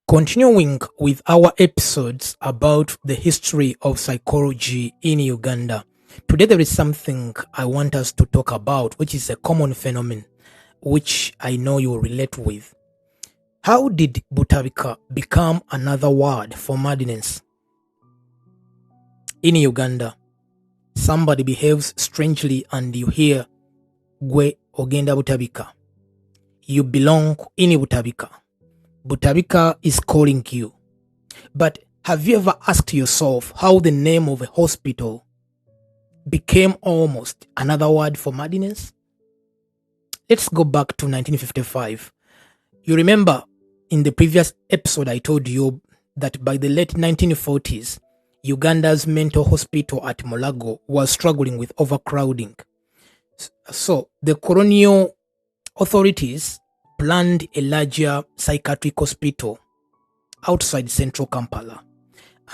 Continuing with our episodes about the history of psychology in Uganda, today there is something I want us to talk about, which is a common phenomenon, which I know you will relate with. How did Butabiika become another word for madness? In Uganda, somebody behaves strangely and you hear, Gwe ogenda Butabiika. You belong in Butabiika. Butabiika is calling you. But have you ever asked yourself how the name of a hospital became almost another word for madness? Let's go back to 1955. You remember in the previous episode I told you that by the late 1940s, Uganda's mental hospital at Mulago was struggling with overcrowding. So the colonial authorities planned a larger psychiatric hospital outside central Kampala.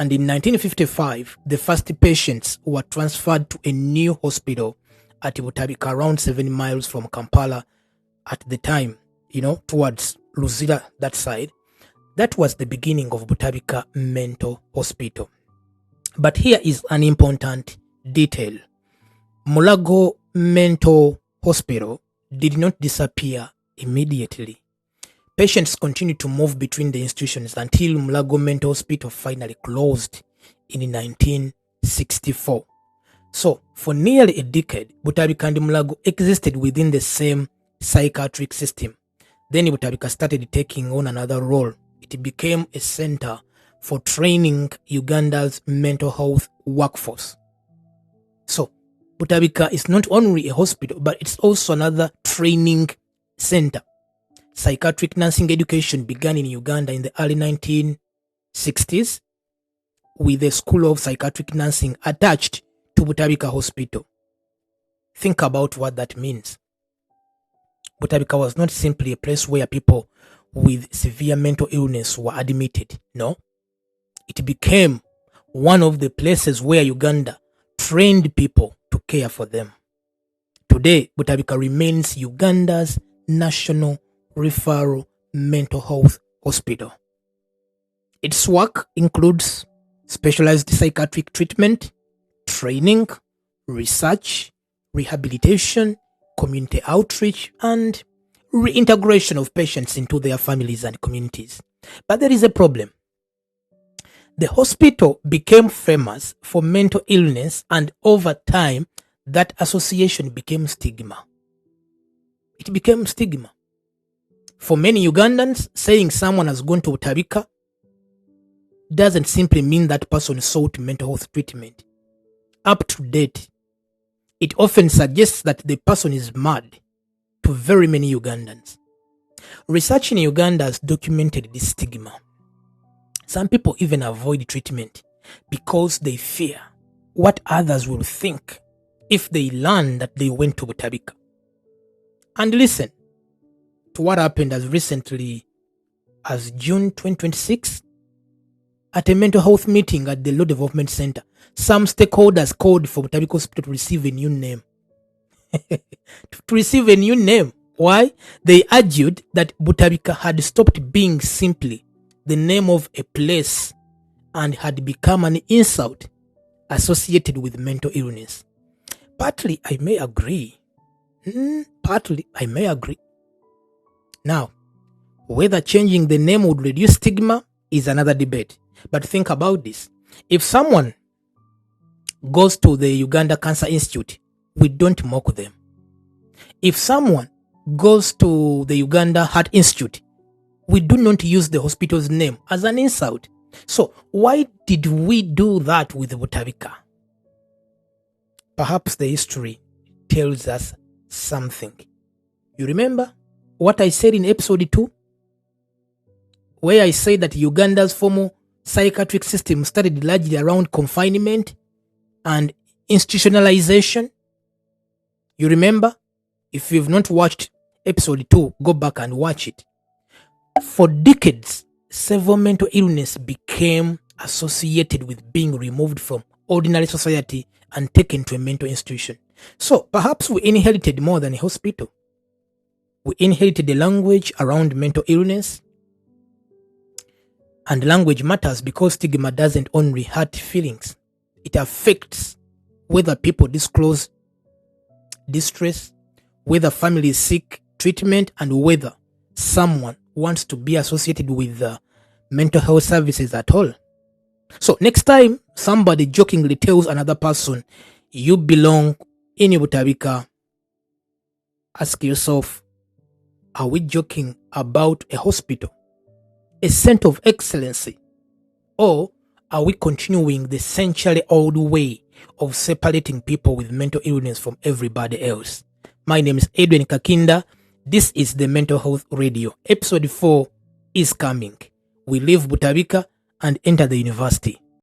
And in 1955, the first patients were transferred to a new hospital at Butabiika, around 7 miles from Kampala at the time, towards Luzira, that side. That was the beginning of Butabiika Mental Hospital. But here is an important detail. Mulago Mental Hospital did not disappear immediately. Patients continued to move between the institutions until Mulago Mental Hospital finally closed in 1964. So, for nearly a decade, Butabiika and Mulago existed within the same psychiatric system. Then Butabiika started taking on another role. It became a center for training Uganda's mental health workforce. So, Butabiika is not only a hospital, but it's also another training center. Psychiatric nursing education began in Uganda in the early 1960s with a school of psychiatric nursing attached to Butabiika Hospital. Think about what that means. Butabiika was not simply a place where people with severe mental illness were admitted. No. It became one of the places where Uganda trained people to care for them. Today, Butabiika remains Uganda's national referral mental health hospital. Its work includes specialized psychiatric treatment, training, research, rehabilitation, community outreach, and reintegration of patients into their families and communities. But there is a problem. The hospital became famous for mental illness, and over time, that association became stigma. It became stigma. For many Ugandans, saying someone has gone to Butabiika doesn't simply mean that person sought mental health treatment. Up to date, it often suggests that the person is mad to very many Ugandans. Research in Uganda has documented this stigma. Some people even avoid treatment because they fear what others will think if they learn that they went to Butabiika. And listen to what happened as recently as June 2026 at a mental health meeting at the Law Development Center. Some stakeholders called for Butabiika Hospital to receive a new name. To receive a new name. Why? They argued that Butabiika had stopped being simply the name of a place and had become an insult associated with mental illness. Partly, I may agree. Now, whether changing the name would reduce stigma is another debate. But think about this. If someone goes to the Uganda Cancer Institute, we don't mock them. If someone goes to the Uganda Heart Institute, we do not use the hospital's name as an insult. So why did we do that with Butabiika? Perhaps the history tells us something. You remember what I said in episode 2? Where I said that Uganda's formal psychiatric system started largely around confinement and institutionalization. You remember? If you've not watched episode 2, go back and watch it. For decades, severe mental illness became associated with being removed from ordinary society and taken to a mental institution. So perhaps we inherited more than a hospital. We inherited the language around mental illness. And language matters because stigma doesn't only hurt feelings, it affects whether people disclose distress, whether families seek treatment, and whether someone wants to be associated with the mental health services at all. So next time somebody jokingly tells another person you belong in Butabiika, ask yourself, are we joking about a hospital, a center of excellency, or are we continuing the century-old way of separating people with mental illness from everybody else? My name is Edwin Kakinda. This is the Mental Health Radio. Episode 4 is coming. We leave Butabiika and enter the university.